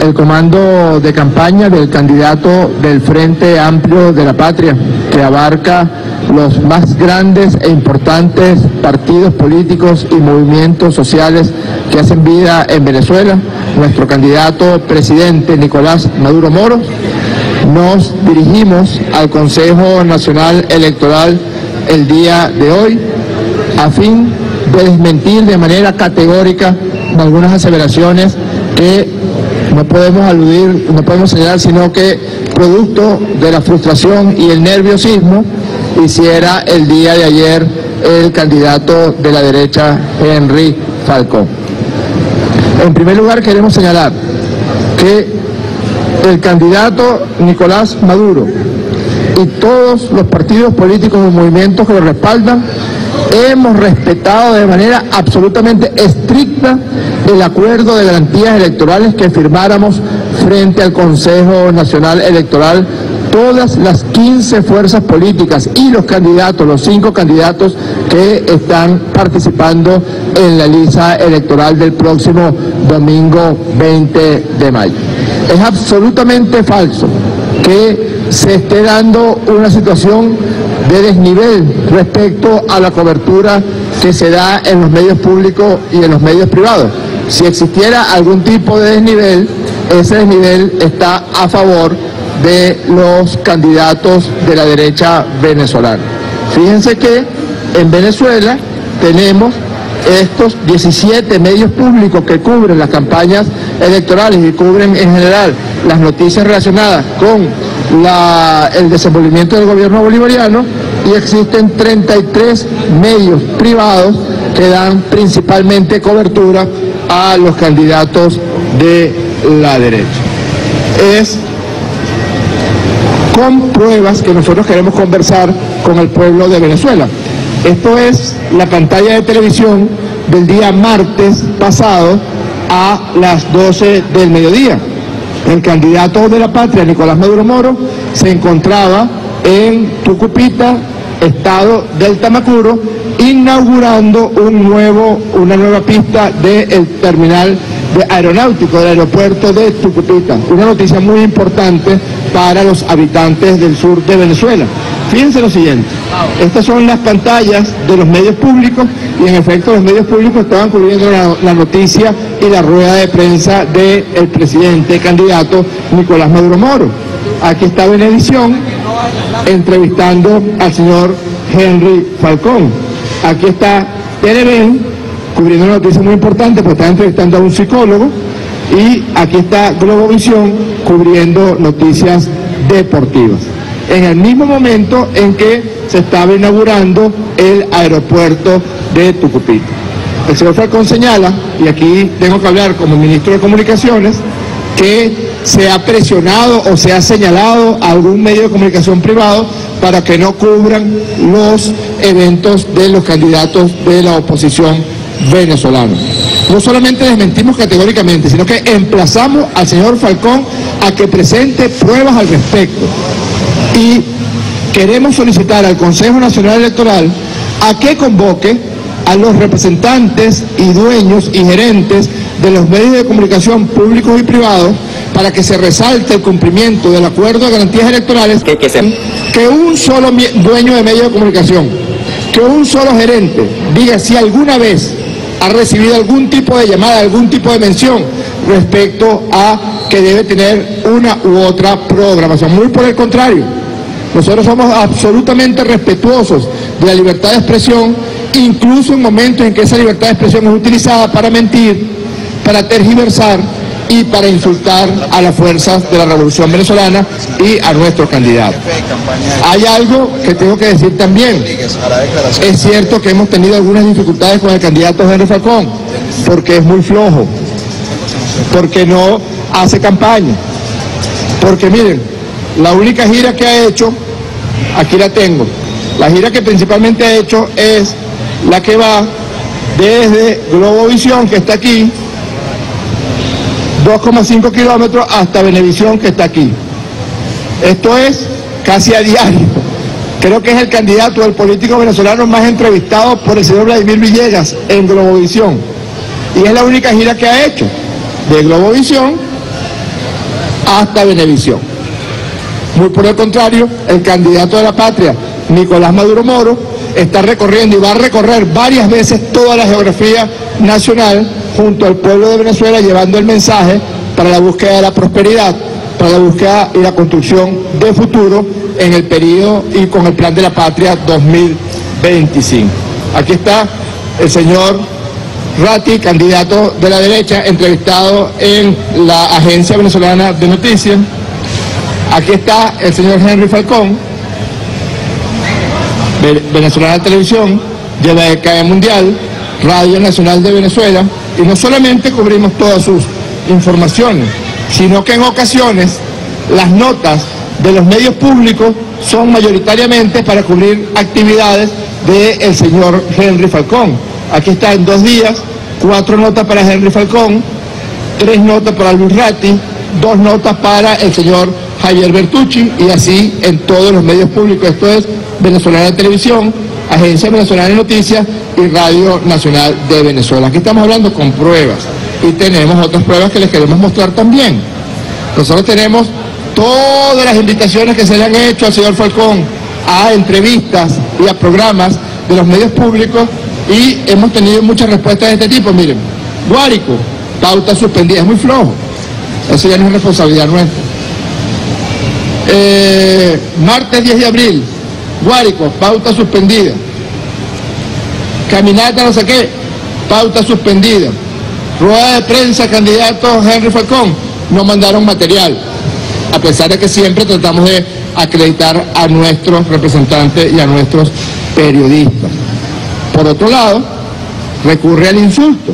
el comando de campaña del candidato del Frente Amplio de la Patria, que abarca los más grandes e importantes partidos políticos y movimientos sociales que hacen vida en Venezuela, nuestro candidato presidente Nicolás Maduro Moro. Nos dirigimos al Consejo Nacional Electoral el día de hoy a fin de desmentir de manera categórica algunas aseveraciones que no podemos aludir, no podemos señalar, sino que producto de la frustración y el nerviosismo hiciera el día de ayer el candidato de la derecha, Henry Falcón. En primer lugar, queremos señalar que el candidato Nicolás Maduro y todos los partidos políticos y movimientos que lo respaldan hemos respetado de manera absolutamente estricta el acuerdo de garantías electorales que firmáramos frente al Consejo Nacional Electoral, todas las 15 fuerzas políticas y los candidatos, los 5 candidatos que están participando en la lista electoral del próximo domingo 20 de mayo. Es absolutamente falso que se esté dando una situación de desnivel respecto a la cobertura que se da en los medios públicos y en los medios privados. Si existiera algún tipo de desnivel, ese desnivel está a favor de los candidatos de la derecha venezolana. Fíjense que en Venezuela tenemos estos 17 medios públicos que cubren las campañas electorales y cubren en general las noticias relacionadas con el desenvolvimiento del gobierno bolivariano, y existen 33 medios privados que dan principalmente cobertura a los candidatos de la derecha. Es con pruebas que nosotros queremos conversar con el pueblo de Venezuela. Esto es la pantalla de televisión del día martes pasado a las 12 del mediodía. El candidato de la patria, Nicolás Maduro Moro, se encontraba en Tucupita, estado del Tamacuro, inaugurando una nueva pista del terminal aeronáutico del aeropuerto de Tucupita. Una noticia muy importante para los habitantes del sur de Venezuela. Fíjense lo siguiente, estas son las pantallas de los medios públicos y en efecto los medios públicos estaban cubriendo la noticia y la rueda de prensa del presidente candidato Nicolás Maduro Moro. Aquí está Venevisión entrevistando al señor Henry Falcón. Aquí está Televen cubriendo una noticia muy importante porque está entrevistando a un psicólogo, y aquí está Globovisión cubriendo noticias deportivas. En el mismo momento en que se estaba inaugurando el aeropuerto de Tucupita. El señor Falcón señala, y aquí tengo que hablar como ministro de Comunicaciones, que se ha presionado o se ha señalado a algún medio de comunicación privado para que no cubran los eventos de los candidatos de la oposición venezolana. No solamente desmentimos categóricamente, sino que emplazamos al señor Falcón a que presente pruebas al respecto. Y queremos solicitar al Consejo Nacional Electoral a que convoque a los representantes y dueños y gerentes de los medios de comunicación públicos y privados para que se resalte el cumplimiento del acuerdo de garantías electorales, que un solo dueño de medio de comunicación, que un solo gerente diga si alguna vez ha recibido algún tipo de llamada, algún tipo de mención respecto a que debe tener una u otra programación. Muy por el contrario, nosotros somos absolutamente respetuosos de la libertad de expresión, incluso en momentos en que esa libertad de expresión es utilizada para mentir, para tergiversar y para insultar a las fuerzas de la revolución venezolana y a nuestro candidato. Hay algo que tengo que decir también. Es cierto que hemos tenido algunas dificultades con el candidato Henry Falcón, porque es muy flojo, porque no hace campaña, porque miren, la única gira que ha hecho, aquí la tengo, la gira que principalmente ha hecho es la que va desde Globovisión, que está aquí, 2,5 kilómetros, hasta Venevisión, que está aquí. Esto es casi a diario. Creo que es el candidato, el político venezolano más entrevistado por el señor Vladimir Villegas en Globovisión. Y es la única gira que ha hecho. de Globovisión hasta Venevisión. Muy por el contrario, el candidato de la patria, Nicolás Maduro Moro, está recorriendo y va a recorrer varias veces toda la geografía nacional junto al pueblo de Venezuela, llevando el mensaje para la búsqueda de la prosperidad, para la búsqueda y la construcción de futuro en el periodo y con el Plan de la Patria 2025. Aquí está el señor Ratti, candidato de la derecha, entrevistado en la Agencia Venezolana de Noticias. Aquí está el señor Henry Falcón, Venezolana Televisión, de la ECAE Mundial, Radio Nacional de Venezuela, y no solamente cubrimos todas sus informaciones, sino que en ocasiones las notas de los medios públicos son mayoritariamente para cubrir actividades del señor Henry Falcón. Aquí está en 2 días, 4 notas para Henry Falcón, 3 notas para Luis Ratti, 2 notas para el señor Javier Bertucci, y así en todos los medios públicos. Esto es Venezolana Televisión, Agencia Venezolana de Noticias y Radio Nacional de Venezuela. Aquí estamos hablando con pruebas y tenemos otras pruebas que les queremos mostrar también. Nosotros tenemos todas las invitaciones que se le han hecho al señor Falcón a entrevistas y a programas de los medios públicos, y hemos tenido muchas respuestas de este tipo. Miren, Guárico, pauta suspendida, es muy flojo, eso ya no es responsabilidad nuestra. Martes 10 de abril, Guárico, pauta suspendida. Caminata no sé qué, pauta suspendida. Rueda de prensa, candidato Henry Falcón, no mandaron material, a pesar de que siempre tratamos de acreditar a nuestros representantes y a nuestros periodistas. Por otro lado, recurre al insulto,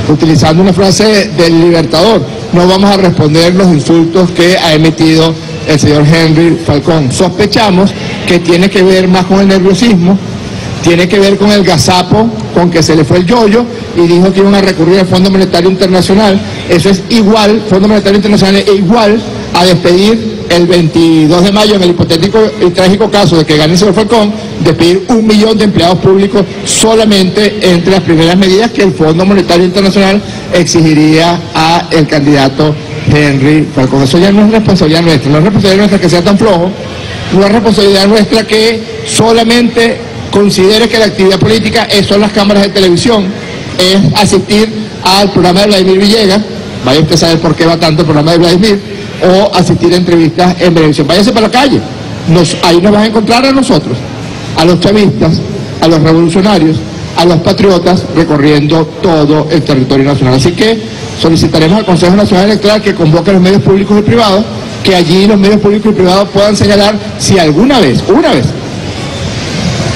utilizando una frase del Libertador: no vamos a responder los insultos que ha emitido el señor Henry Falcón. Sospechamos que tiene que ver más con el nerviosismo, tiene que ver con el gazapo, con que se le fue el yoyo y dijo que iban a recurrir al Fondo Monetario Internacional. Eso es igual, Fondo Monetario Internacional es igual a despedir el 22 de mayo, en el hipotético y trágico caso de que gane el señor Falcón, despedir 1 millón de empleados públicos solamente entre las primeras medidas que el Fondo Monetario Internacional exigiría a el candidato Henry Falcón. Eso ya no es responsabilidad nuestra, no es responsabilidad nuestra que sea tan flojo, no es responsabilidad nuestra que solamente considere que la actividad política son las cámaras de televisión, es asistir al programa de Vladimir Villegas, vaya usted a saber por qué va tanto el programa de Vladimir, o asistir a entrevistas en televisión. Váyase para la calle, ahí nos van a encontrar a nosotros, a los chavistas, a los revolucionarios, a los patriotas, recorriendo todo el territorio nacional. Así que solicitaremos al Consejo Nacional Electoral que convoque a los medios públicos y privados, que allí los medios públicos y privados puedan señalar si alguna vez,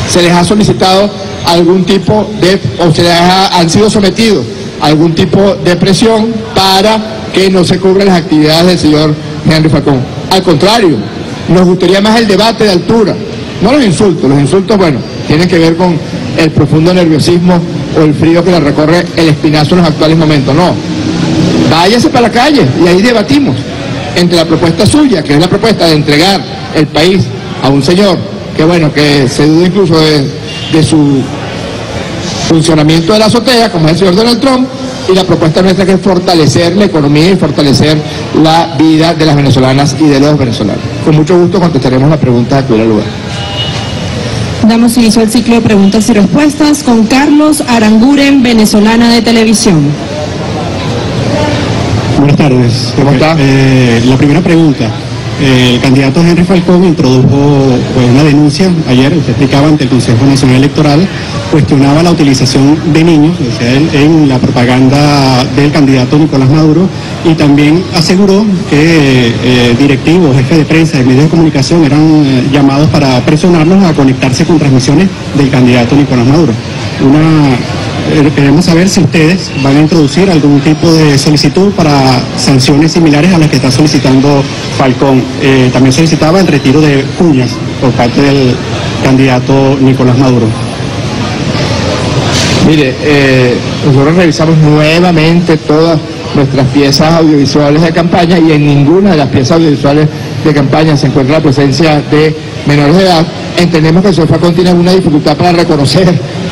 se les ha solicitado algún tipo de, o se les han sido sometidos a algún tipo de presión para que no se cubran las actividades del señor Henry Falcón. Al contrario, nos gustaría más el debate de altura, no los insultos, bueno, tienen que ver con el profundo nerviosismo o el frío que le recorre el espinazo en los actuales momentos. No, váyase para la calle y ahí debatimos entre la propuesta suya, que es la propuesta de entregar el país a un señor que, bueno, que se duda incluso de su funcionamiento de la azotea, como es el señor Donald Trump, y la propuesta nuestra, que es fortalecer la economía y fortalecer la vida de las venezolanas y de los venezolanos. Con mucho gusto contestaremos las preguntas que hubiera lugar. Damos inicio al ciclo de preguntas y respuestas con Carlos Aranguren, Venezolana de Televisión. Buenas tardes. ¿Cómo está? La primera pregunta. El candidato Henry Falcón introdujo una denuncia ayer, usted explicaba, ante el Consejo Nacional Electoral, cuestionaba la utilización de niños, decía él, en la propaganda del candidato Nicolás Maduro, y también aseguró que directivos, jefes de prensa, de medios de comunicación eran llamados para presionarlos a conectarse con transmisiones del candidato Nicolás Maduro. Queremos saber si ustedes van a introducir algún tipo de solicitud para sanciones similares a las que está solicitando Falcón. También solicitaba el retiro de cuñas por parte del candidato Nicolás Maduro. Mire, nosotros revisamos nuevamente todas nuestras piezas audiovisuales de campaña, y en ninguna de las piezas audiovisuales de campaña se encuentra la presencia de menores de edad. Entendemos que el señor Falcón tiene alguna dificultad para reconocer,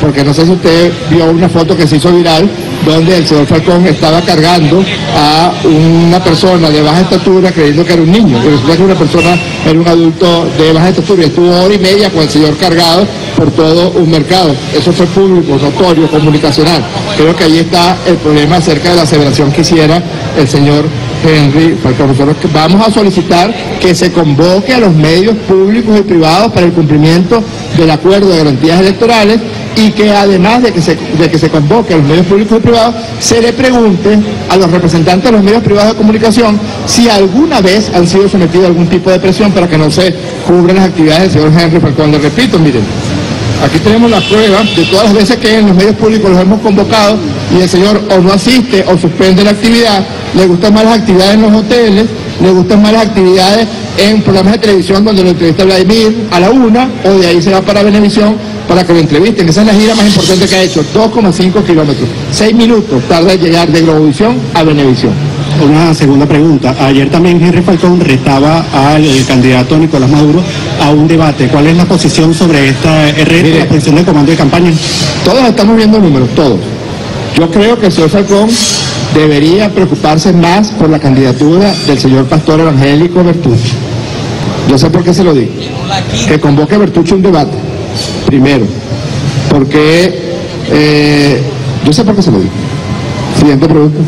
porque no sé si usted vio una foto que se hizo viral, donde el señor Falcón estaba cargando a una persona de baja estatura creyendo que era un niño, pero resulta que una persona era un adulto de baja estatura, y estuvo hora y media con el señor cargado por todo un mercado. Eso fue público, notorio, comunicacional. Creo que ahí está el problema acerca de la aseveración que hiciera el señor Henry Falcón. Nosotros vamos a solicitar que se convoque a los medios públicos y privados para el cumplimiento del acuerdo de garantías electorales, y que además de que se convoque a los medios públicos y privados, se le pregunte a los representantes de los medios privados de comunicación si alguna vez han sido sometidos a algún tipo de presión para que no se cubran las actividades del señor Henry Falcón. Les repito, miren, aquí tenemos la prueba de todas las veces que en los medios públicos los hemos convocado y el señor o no asiste o suspende la actividad. Le gustan más las actividades en los hoteles, le gustan más las actividades en programas de televisión donde lo entrevista Vladimir a la 1, o de ahí se va para Venevisión para que lo entrevisten. Esa es la gira más importante que ha hecho, 2,5 kilómetros. 6 minutos tarda en llegar de Globovisión a Venevisión. Una segunda pregunta. Ayer también Henry Falcón retaba al candidato Nicolás Maduro a un debate. ¿Cuál es la posición sobre esta reto, la posición del comando de campaña? Todos estamos viendo números, todos. Yo creo que el señor Falcón debería preocuparse más por la candidatura del señor pastor evangélico Bertucci. Yo sé por qué se lo digo. Que convoque a Bertucci un debate, primero. Porque, yo sé por qué se lo digo. Siguiente pregunta.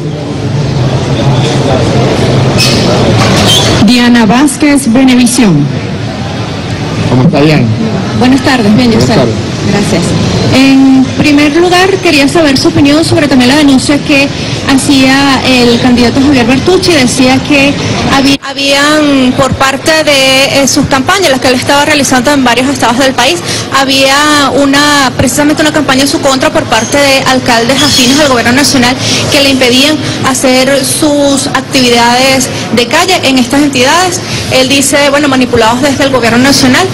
Diana Vázquez, Venevisión. ¿Cómo está, Diana? Buenas tardes, bien, yo sé. Gracias. En primer lugar, quería saber su opinión sobre también la denuncia que hacía el candidato Javier Bertucci. Decía que habían, por parte de sus campañas, las que él estaba realizando en varios estados del país, había precisamente una campaña en su contra por parte de alcaldes afines al gobierno nacional que le impedían hacer sus actividades de calle en estas entidades. Él dice, bueno, manipulados desde el gobierno nacional,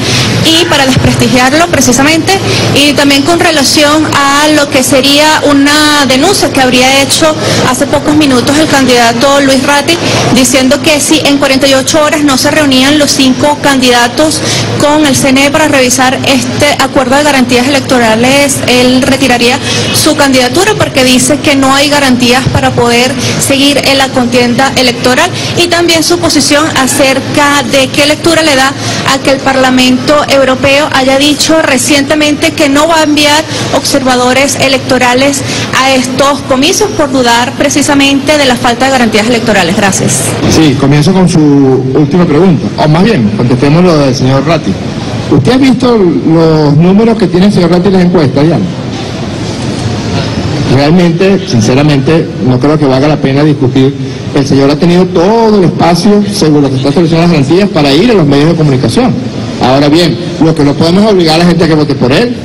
y para desprestigiarlo precisamente, y también con relación a lo que sería una denuncia que habría hecho hace pocos minutos el candidato Luis Ratti, diciendo que si en 48 horas no se reunían los 5 candidatos con el CNE para revisar este acuerdo de garantías electorales, él retiraría su candidatura, porque dice que no hay garantías para poder seguir en la contienda electoral, y también su posición acerca de qué lectura le da a que el Parlamento Europeo haya dicho recientemente que no va a enviar observadores electorales a estos comicios por dudar precisamente de la falta de garantías electorales. Gracias. Sí, comienzo con su última pregunta, o más bien, contestemos lo del señor Ratti. ¿Usted ha visto los números que tiene el señor Ratti en las encuestas, Diana? Realmente, sinceramente, no creo que valga la pena discutir. El señor ha tenido todo el espacio, según lo que está estableciendo las garantías, para ir a los medios de comunicación. Ahora bien, lo que no podemos obligar a la gente a que vote por él.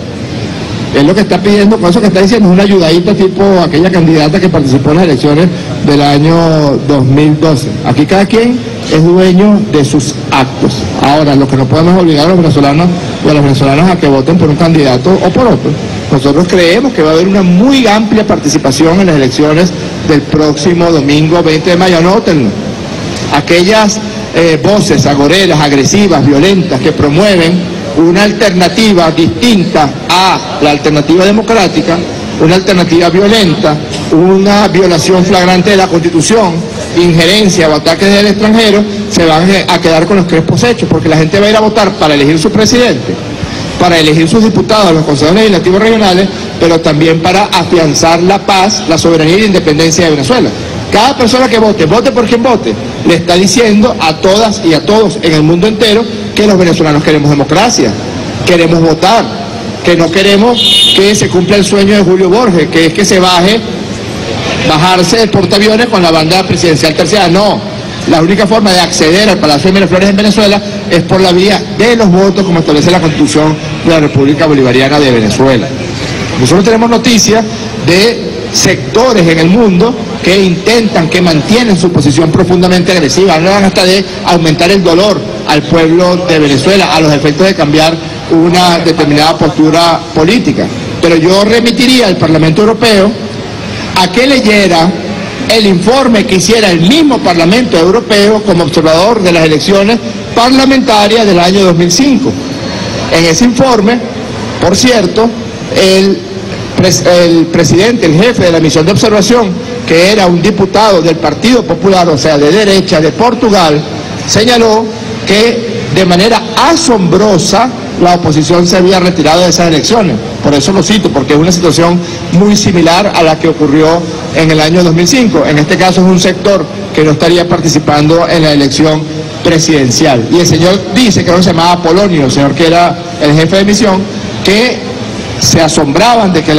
Él lo que está pidiendo, con eso que está diciendo, es una ayudadita tipo aquella candidata que participó en las elecciones del año 2012. Aquí cada quien es dueño de sus actos. Ahora, lo que no podemos obligar a los venezolanos y a los venezolanos a que voten por un candidato o por otro. Nosotros creemos que va a haber una muy amplia participación en las elecciones del próximo domingo 20 de mayo. Anótenlo. Aquellas voces agoreras, agresivas, violentas, que promueven una alternativa distinta a la alternativa democrática, una alternativa violenta, una violación flagrante de la Constitución, injerencia o ataques del extranjero, se van a quedar con los crespos hechos, porque la gente va a ir a votar para elegir su presidente, para elegir sus diputados, los consejos legislativos regionales, pero también para afianzar la paz, la soberanía y la independencia de Venezuela. Cada persona que vote, vote por quien vote, le está diciendo a todas y a todos en el mundo entero que los venezolanos queremos democracia, queremos votar, que no queremos que se cumpla el sueño de Julio Borges, que es que se bajarse del portaaviones con la banda presidencial terciaria. No, la única forma de acceder al Palacio de Miraflores en Venezuela es por la vía de los votos, como establece la Constitución de la República Bolivariana de Venezuela. Nosotros tenemos noticias de sectores en el mundo que intentan, que mantienen su posición profundamente agresiva, hablan hasta de aumentar el dolor al pueblo de Venezuela a los efectos de cambiar una determinada postura política. Pero yo remitiría al Parlamento Europeo a que leyera el informe que hiciera el mismo Parlamento Europeo como observador de las elecciones parlamentarias del año 2005. En ese informe, por cierto, el el presidente, el jefe de la misión de observación, que era un diputado del Partido Popular, o sea, de derecha, de Portugal, señaló que de manera asombrosa la oposición se había retirado de esas elecciones. Por eso lo cito, porque es una situación muy similar a la que ocurrió en el año 2005. En este caso es un sector que no estaría participando en la elección presidencial. Y el señor dice, creo que se llamaba Polonio, el señor que era el jefe de misión, que se asombraban de que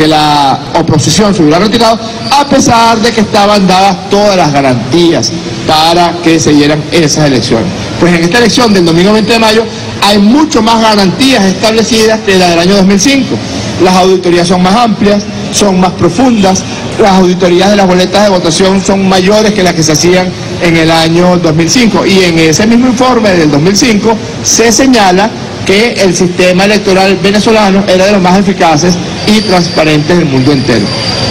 la oposición se hubiera retirado, a pesar de que estaban dadas todas las garantías para que se dieran esas elecciones. Pues en esta elección del domingo 20 de mayo hay mucho más garantías establecidas que la del año 2005. Las auditorías son más amplias, son más profundas, las auditorías de las boletas de votación son mayores que las que se hacían en el año 2005. Y en ese mismo informe del 2005 se señala que el sistema electoral venezolano era de los más eficaces y transparentes del mundo entero.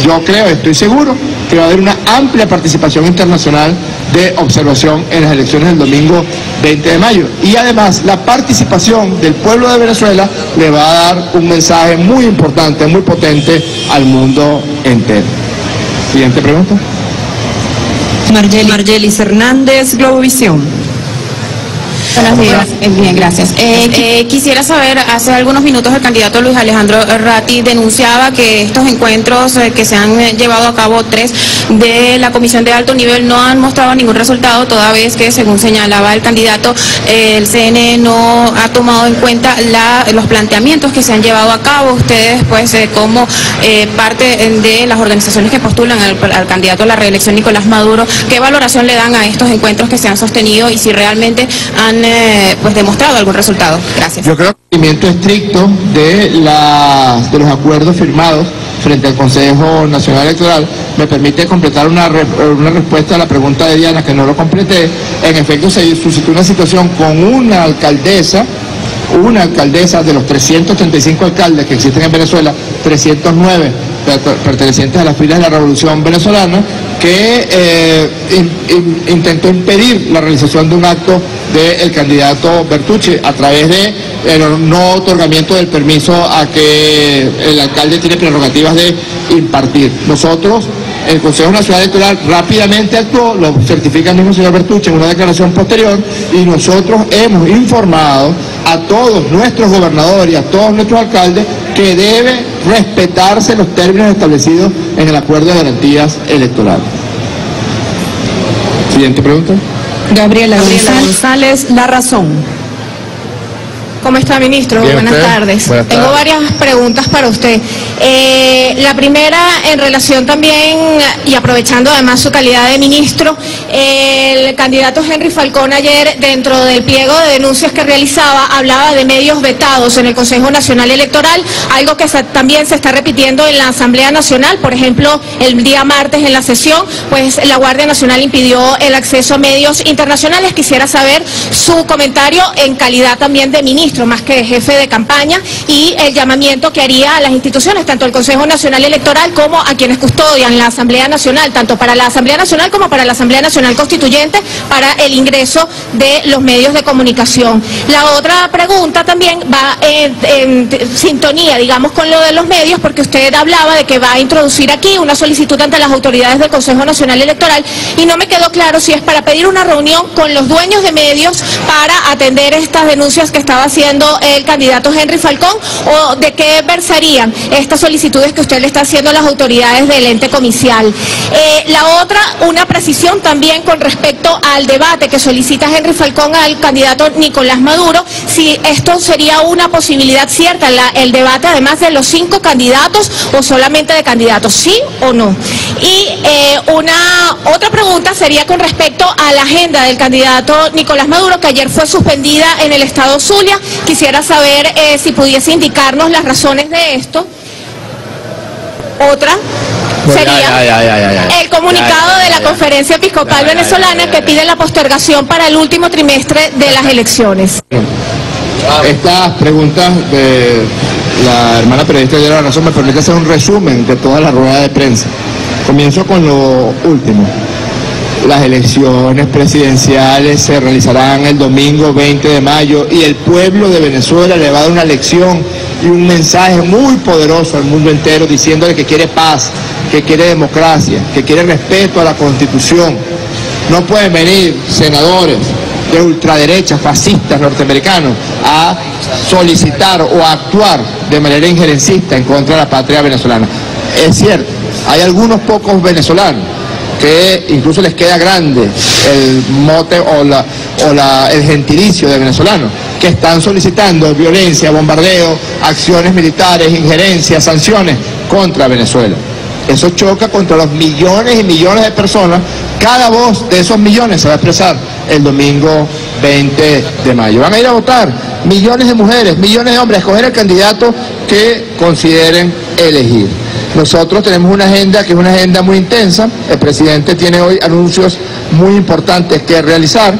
Yo creo, estoy seguro, que va a haber una amplia participación internacional de observación en las elecciones del domingo 20 de mayo. Y además, la participación del pueblo de Venezuela le va a dar un mensaje muy importante, muy potente al mundo entero. Siguiente pregunta. Margelis Hernández, Globovisión. Buenos días. Bien, gracias. Quisiera saber, hace algunos minutos el candidato Luis Alejandro Ratti denunciaba que estos encuentros que se han llevado a cabo, 3 de la Comisión de Alto Nivel, no han mostrado ningún resultado, toda vez que, según señalaba el candidato, el CNE no ha tomado en cuenta los planteamientos que se han llevado a cabo. Ustedes, pues, como parte de las organizaciones que postulan al candidato a la reelección Nicolás Maduro, ¿qué valoración le dan a estos encuentros que se han sostenido y si realmente han pues demostrado algún resultado? Gracias. Yo creo que el cumplimiento estricto de los acuerdos firmados frente al Consejo Nacional Electoral me permite completar una respuesta a la pregunta de Diana, que no lo completé. En efecto, se suscitó una situación con una alcaldesa de los 335 alcaldes que existen en Venezuela, 309 pertenecientes a las filas de la Revolución Venezolana, que intentó impedir la realización de un acto del candidato Bertucci a través de el no otorgamiento del permiso a que el alcalde tiene prerrogativas de impartir. Nosotros, el Consejo Nacional Electoral rápidamente actuó, lo certifica el mismo señor Bertucci en una declaración posterior, y nosotros hemos informado a todos nuestros gobernadores y a todos nuestros alcaldes que debe respetarse los términos establecidos en el acuerdo de garantías electorales. Siguiente pregunta. Gabriela González, La Razón. ¿Cómo está, ministro? Bien, Buenas ¿usted? tardes. Buenas Tengo tardes. varias preguntas para usted. La primera, en relación también, y aprovechando además su calidad de ministro, el candidato Henry Falcón ayer, dentro del pliego de denuncias que realizaba, hablaba de medios vetados en el Consejo Nacional Electoral, algo que también se está repitiendo en la Asamblea Nacional. Por ejemplo, el día martes en la sesión, pues la Guardia Nacional impidió el acceso a medios internacionales. Quisiera saber su comentario en calidad también de ministro, más que de jefe de campaña, y el llamamiento que haría a las instituciones, tanto el Consejo Nacional Electoral como a quienes custodian la Asamblea Nacional, tanto para la Asamblea Nacional como para la Asamblea Nacional Constituyente, para el ingreso de los medios de comunicación. La otra pregunta también va en sintonía, digamos, con lo de los medios, porque usted hablaba de que va a introducir aquí una solicitud ante las autoridades del Consejo Nacional Electoral, y no me quedó claro si es para pedir una reunión con los dueños de medios para atender estas denuncias que estaba haciendo el candidato Henry Falcón, o de qué versarían estas solicitudes que usted le está haciendo a las autoridades del ente comicial. La otra, una precisión también con respecto al debate que solicita Henry Falcón al candidato Nicolás Maduro, si esto sería una posibilidad cierta, el debate además de los 5 candidatos o solamente de candidatos, ¿sí o no? Y una otra pregunta sería con respecto a la agenda del candidato Nicolás Maduro, que ayer fue suspendida en el estado Zulia. Quisiera saber si pudiese indicarnos las razones de esto. Otra sería el comunicado de la Conferencia Episcopal Venezolana que pide la postergación para el último trimestre de las elecciones. Estas preguntas de la hermana periodista de La Razón me permite hacer un resumen de toda la rueda de prensa. Comienzo con lo último. las elecciones presidenciales se realizarán el domingo 20 de mayo y el pueblo de Venezuela le va a dar una lección y un mensaje muy poderoso al mundo entero diciéndole que quiere paz, que quiere democracia, que quiere respeto a la Constitución. No pueden venir senadores de ultraderecha, fascistas norteamericanos, a solicitar o a actuar de manera injerencista en contra de la patria venezolana. Es cierto, hay algunos pocos venezolanos que incluso les queda grande el mote el gentilicio de venezolanos, que están solicitando violencia, bombardeo, acciones militares, injerencias, sanciones contra Venezuela. Eso choca contra los millones y millones de personas. Cada voz de esos millones se va a expresar el domingo 20 de mayo. Van a ir a votar millones de mujeres, millones de hombres, a escoger el candidato que consideren elegir. Nosotros tenemos una agenda que es una agenda muy intensa. El presidente tiene hoy anuncios muy importantes que realizar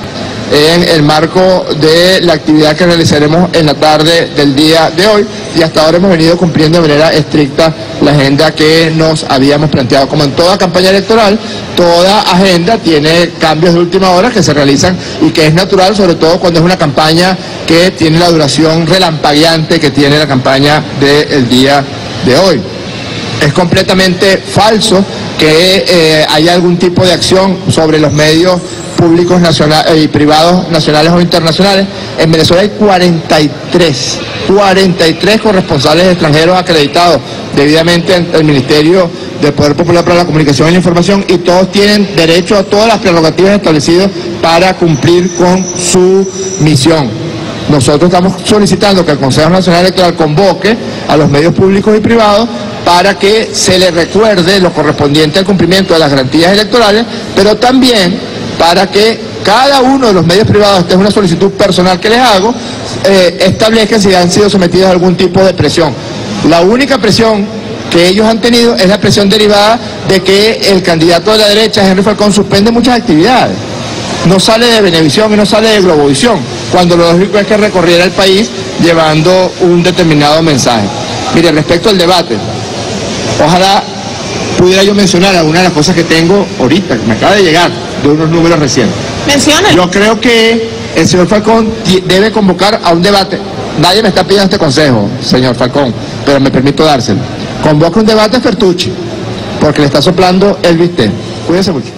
en el marco de la actividad que realizaremos en la tarde del día de hoy, y hasta ahora hemos venido cumpliendo de manera estricta la agenda que nos habíamos planteado. Como en toda campaña electoral, toda agenda tiene cambios de última hora que se realizan y que es natural, sobre todo cuando es una campaña que tiene la duración relampagueante que tiene la campaña del día de hoy. Es completamente falso que haya algún tipo de acción sobre los medios públicos y privados nacionales o internacionales. En Venezuela hay 43 corresponsales extranjeros acreditados debidamente ante el Ministerio del Poder Popular para la Comunicación y la Información, y todos tienen derecho a todas las prerrogativas establecidas para cumplir con su misión. Nosotros estamos solicitando que el Consejo Nacional Electoral convoque a los medios públicos y privados para que se les recuerde lo correspondiente al cumplimiento de las garantías electorales, pero también para que cada uno de los medios privados, esta es una solicitud personal que les hago, establezcan si han sido sometidos a algún tipo de presión. La única presión que ellos han tenido es la presión derivada de que el candidato de la derecha, Henry Falcón, suspende muchas actividades. No sale de Venevisión y no sale de Globovisión, cuando lo lógico es que recorriera el país llevando un determinado mensaje. Mire, respecto al debate, ojalá pudiera yo mencionar algunas de las cosas que tengo ahorita, que me acaba de llegar de unos números recientes. Menciona. Yo creo que el señor Falcón debe convocar a un debate. Nadie me está pidiendo este consejo, señor Falcón, pero me permito dárselo. Convoca un debate a Fertucci, porque le está soplando el vistén. Cuídense mucho.